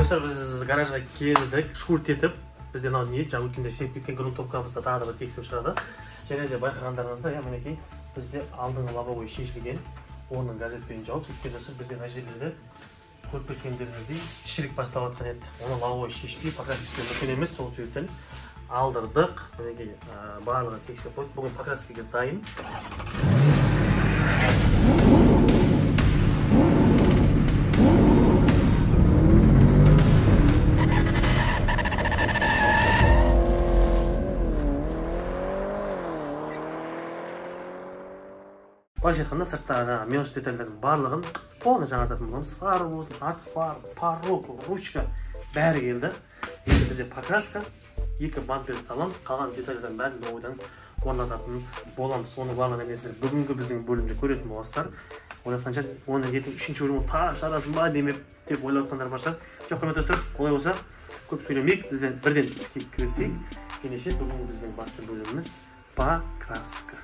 достар, біз гаражға келдік, шкурт етіп, бізден ал не, жаңа өткенде сеп кеткен грунтовкамызда тағы да бір тексеріп шығарды. Және де байқағандарыңызда, мінекей, бізде алдыңғы лобовой шешілген, оның газетпен жауып, өткен достар, бізде мына жерлерде көріп кеткендеріңіздей шірік бастап жатқан еді. Оны лобовой шешпей, покраскаға мүмкін емес, сол себептен алдырдық. Мінекей, барлығын тексеріп қойдық. Бүгін покраскаға дайын. Былайша айтқанда сырттағы мелочь детальдердің барлығын полный жаңартатын боламыз. Фар болсын, артық фар, порог, ручка бәрі келді. Енді бізде покраска, 2 бамперді саламыз, қалған детальдердің бәрін бір ойдан орнататын боламыз. Оны барлық нәрсені бүгінгі біздің бөлімде көретін боласыздар. Ойлатқанша, оны ертең 3-ші бөлімі тағы шарасын ба демеп деп ойлатқандар бар шығар. Жоқ, құрметті достар, олай болса көп сөйлемейік, бізден бірден іске кірісейік. Ендеше бүгінгі біздің басты бөліміміз покраска.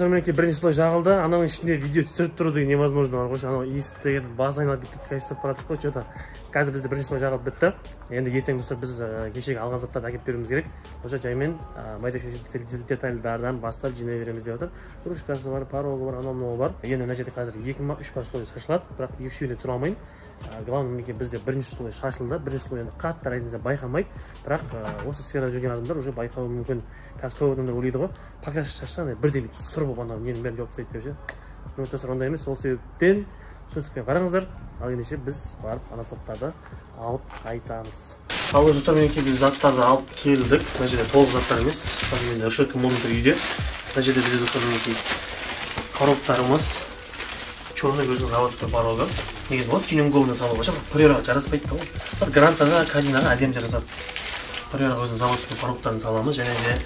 Мінекей бірінші слой жағылды, ананың ішінде видео түсіріп тұру деген невозможно бар ғой. Анау иісі деген басы айналып кетіп кәйістеп баратық қой. Что-то қазір бізде бірінші слой жағылып бітті. Енді ертең достар біз кешегі алған заттарды әкеліп беруіміз керек. Осы жаймен майда шөшек детальдардан бастап жинай береміз деп отыр. Ручкасы бар, порогы бар, анау бар. Енді мына жерде қазір 2-3 слой шашылады, бірақ екіншісіне түсіре алмайын. Главное, мінекей бізде бірінші слой шашылды. Бірінші слой енді қатты разница байқамайды, бірақ осы сферада жүрген адамдар уже байқауы мүмкін. Қазір көп адамдар ойлайды ғой, покраска шашса бірден сұр болып анау ненің бәрін жауып тастайды деп ше. Достар, ондай емес, сол себептен түсіністікпен қараңыздар. Ал ендеше біз барып ана заттарды алып қайтамыз. Ал достар, мінекей біз заттарды алып келдік. Мына жерде толық заттар емес, қазір менде решетка монитор үйде. Мына жерде бізде достар мінекей коробтарымыз, черный көздің заводской порогы. Негізі болады, тюнинговына салуға ше, приораға жараспайды да ол. Грантаға, кадинаға әдемі жарасады. Приораға өзінің заводской порогтарын саламыз, және де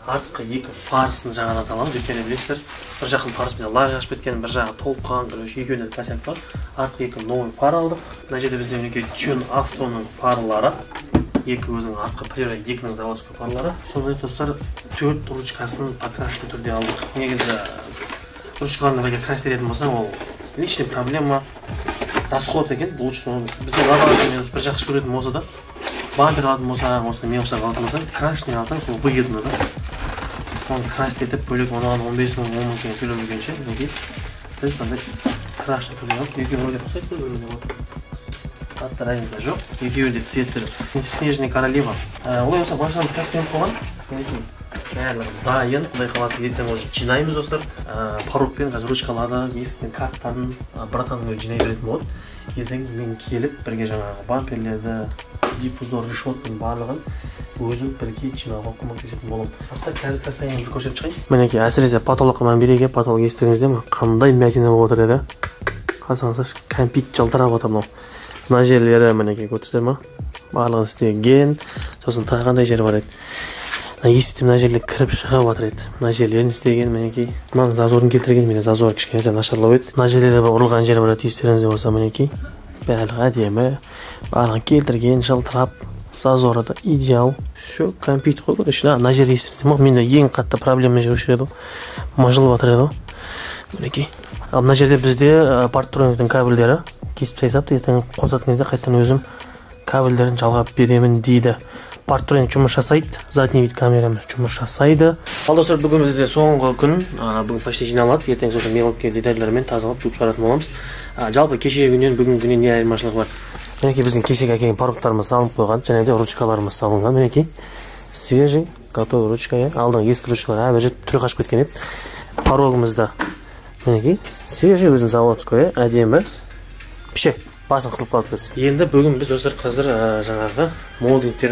артқы 2 фарсын жағадан саламыз. Өйткені білесіздер, бір жақын фарыспен лақ ашып кеткен, бір жағы толыққан, екеуінде косяк бар. Артқы 2 новый фар алдық. Мына жерде бізде мінекей Тюн автоның фарлары, 2 өзінің артқы приора 2-нің заводской фарлары. Сондай достар, 4 ручкасын покрашенный түрде алдық. Негізі ручкаларында бәле крастеретін болсаң, ол личный проблема, расход екен. Лучше бізде ладалармен бір жақсы көретін болса да, бампер алатын болсаң, осыны мелочьтар алатын болсаң, крашенный алсаң, сол выгодно да. Оны красить етіп, бөлек оған 15 мың, 10 мың теңге төлеп жүргенше, біз мынандай крашенный түрде алып, екеуі вроде ұқсайды, бір-біріне болады. Қатты разница жоқ. Екеуі де цветтері. Снежная королева. Олай болса, машинамыз красиленіп қойған. Барлығы дайын, құдай қаласы ертең уже жинаймыз достар. Порогпен, қазір ручкаларды, есіктен карттарын, братанның жинай беретін болады. Ертең мен келіп, бірге жаңағы бамперлерді, диффузор, решоттың барлығын өзім бірге жинауға көмектесетін боламын. Қазір состояниемді көрсетіп шығайын. Мінекей, әсіресе потолыққа мән береге, потолық естігіңізде ме? Қандай мятина болып отыр еді. Қарасаңыздар, кәмпит жылтырап отыр мынау. Мына жерлері мінекей көрсетер ме? Барлығын істеген, сосын тағы қандай жер бар еді. Есікте мына жерге кіріп шығып жатыр еді. Мына жерлерін істеген мінекей. Мынаның зазорын келтірген, менің зазор кішкене нашарлау еді. Мына жерлерде ұрылған жер бар еді, естеріңізде болса мінекей. Барлығы әдемі, барлығын келтірген, жылтырап, зазоры да идеал. Все, кәмпит қой көрші. Мына жер есімізде ме? Менде ең қатты проблема жүруші еді. Мыжылып жатыр еді. Мінекей. Ал мына жерде бізде партрониктің кабельдері кесіп тастапты. Ертең қосатын кезде қайтадан өзім кабельдерін жалғап беремін дейді. Партроник жұмыс жасайды, задний вид камерамыз жұмыс жасайды. Ал достар, бүгін бізде соңғы күн, бүгін почти жиналады. Ертең сосын мелкий детальдармен тазалап жуып шығаратын боламыз. Жалпы кешегі күннен бүгінгі күннен не айырмашылығы бар? Мінекей біздің кешегі әкелген порогтарымыз салынып қойған, және де ручкаларымыз салынған. Мінекей свежий, готовый ручка. Алдың ескі ручкалар әбір жетіп түрі қашып кеткен еді. Порогымызда мінекей свежий, өзінің заводской, әдемі. Пішек. Басын қысылып қалдық біз. Енді бүгін біз достар қазір жаңағы молдингтер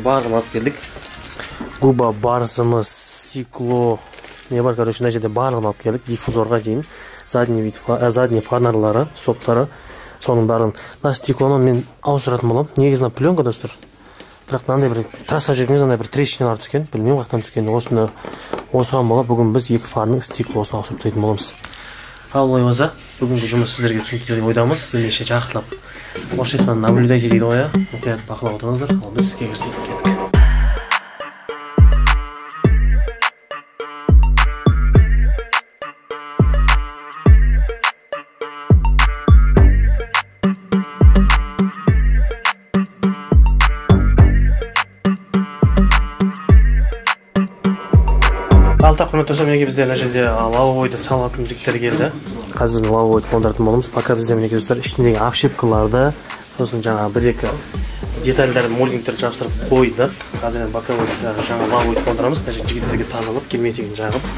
барлығын алып келдік. Губа барысымыз, стекло, не бар, короче, мына жерде барлығын алып келдік. Диффузорға дейін, задний фонарлары, стоптары, соның барлығын. Мына стеклоны мен ауыстыратын боламын. Негізінен пленка достар. Бірақ мынандай бір трасса жүргенде мынандай бір трещиналар түскен. Білмеймін қаяқтан түскенде. Осыған бола бүгін біз екі фарның стеклосына ауысып тастайтын боламыз. Ал олай болса, бүгінгі жұмыс сіздерге түсінікті деп ойдамыз. Ендеше жақсылап планшеттен наблюдайте дейді ғой, мұқият бақылап отырыңыздар. Ал біз іске кірісейік, кеттік. Алта құрметті достар, мінекей бізде мына жерде лавабойды салатын жігіттер келді. Қазір біздің лавабойды қондыратын боламыз. Пока бізде мінекей достар ішіндегі обшивкаларды, сосын жаңа бір-екі детальдерді, молдингтерді жабыстырып қойдық. Қазір боковойды жаңа лавабойды қондырамыз. Мына жерде жігіттерге тазалап, герметигін жағып,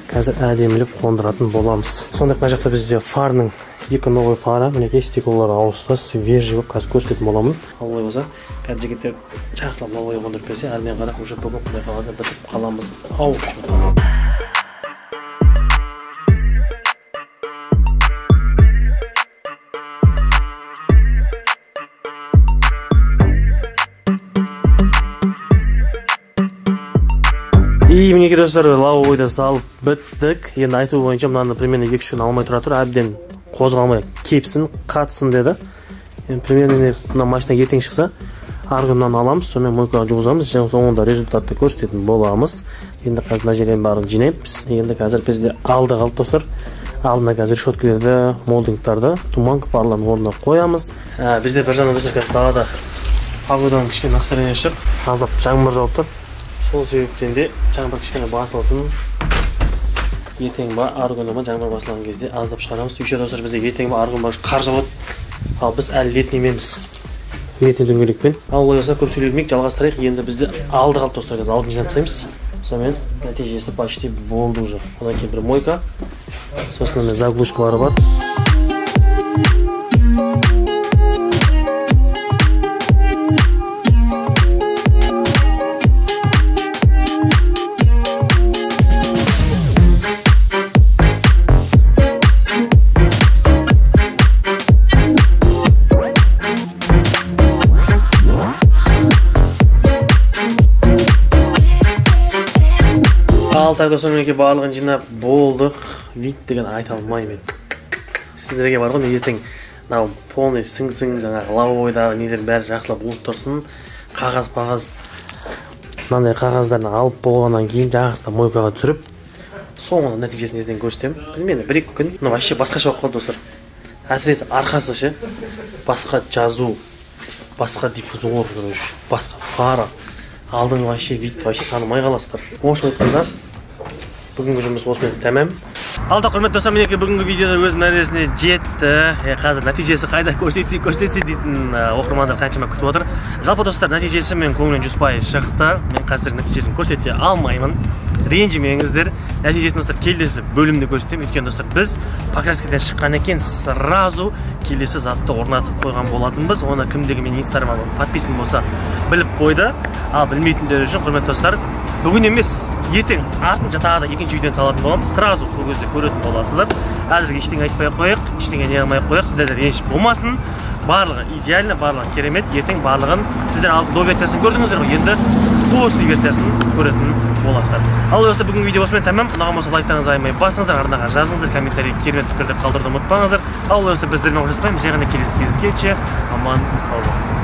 қазір әдемілеп қондыратын боламыз. Сондай-ақ мына жақта бізде фарның екі новый фара, мінекей стеклолары ауысты, свежий болып қазір көрсететін боламын. Ал олай болса, қазір жігіттер жақсылап лавабойды қондырып берсе, әрмен қарап уже бүгін құдай қаласа бітіп қаламыз. Ау. И мінекей достар, лавабойды салып біттік. Енді айту бойынша мынаны примерно 2-3 күн алмай тұра тұр, әбден қозғалмай кепсін, қатсын деді. Енді примерно мына машина ертең шықса, арғыннан аламыз, сонымен мойкаға жуғызамыз, соңында результатты көрсететін боламыз. Енді қазір мына жерден барын жинаймыз. Енді қазір бізде алды қалды достар. Алдына қазір решеткалерді, молдингтарды, туманка фарларын орнына қоямыз. Бізде бір жағынан достар қазір далада погоданың кішкене настроение шығып, аздап жаңбыр жауып тұр. Сол себептен де жаңбыр кішкене басылсын. Ертең ба, арғы күні жаңбыр басылған кезде аздап шығарамыз. Еще достар бізде ертең ба, арғы күні қар жауады. Ал біз әлі летнейменбіз. Летний дөңгелекпен. Ал олай болса көп сөйлемейік, жалғастырайық. Енді бізде алды қалды достар, қазір алдын жинап тастаймыз. Сонымен нәтижесі почти болды уже. Одан кейін бір мойка. Сосын заглушкалары бар. Алтай достар, мінекей барлығын жинап болдық. Вид деген айта алмаймын. Сіздерге бар ғой, мен ертең полный сың-сың жаңағы лавабойдағы нелер бәрі жақсылап болып тұрсын. Қағаз-пағаз мынандай қағаздарын алып болғаннан кейін жақсылап мойкаға түсіріп, соңында нәтижесін ертең көрсетемін. Білмеймін, бір-екі күн вообще басқаша болып қалды достар. Әсіресе арқасы ше, басқа жазу, басқа диффузор, басқа фара. Алдың вообще вид вообще танымай қаласыздар. Осы айтқанда бүгінгі жұмыс осымен тәмам. Алда құрметті достар, мінекей бүгінгі видеода өз мәресіне жетті. Қазір нәтижесі қайда көрсетсе дейтін оқырмандар қаншама күтіп отыр. Жалпы достар, нәтижесі мен көңілін 100% шықты. Мен қазір нәтижесін көрсете алмаймын. Ренжімеңіздер. Нәтижесін достар келесі бөлімде көрсетемін. Өйткені достар, біз покраскадан шыққан екен сразу келесі затты орнатып қойған болатынбыз. Оны кімдегі мен инстаграмға подписан болса біліп қойды. Ал білмейтіндер үшін құрметті достар, бүгін емес, ертең артынша тағы да екінші видеоны салатын боламын. Сразу сол кезде көретін боласыздар. Әзірге ештеңе айтпай қойық, ештеңе не алмай қойық, сіздерде реніш болмасын. Барлығы идеально, барлығы керемет. Ертең барлығын сіздер до версиясын көрдіңіздер ғой, енді после версиясын көретін боласыздар. Ал осы бүгінгі видео осымен тәмам. Ұнаған болса лайктарыңызды аямай басыңыздар, арнаға жазыңыздар, комментарий керемет пікірді қалдыруды ұмытпаңыздар. Ал осы біздермен қоштаспаймыз. Жай ғана келесі кездескенше аман сау болыңыздар.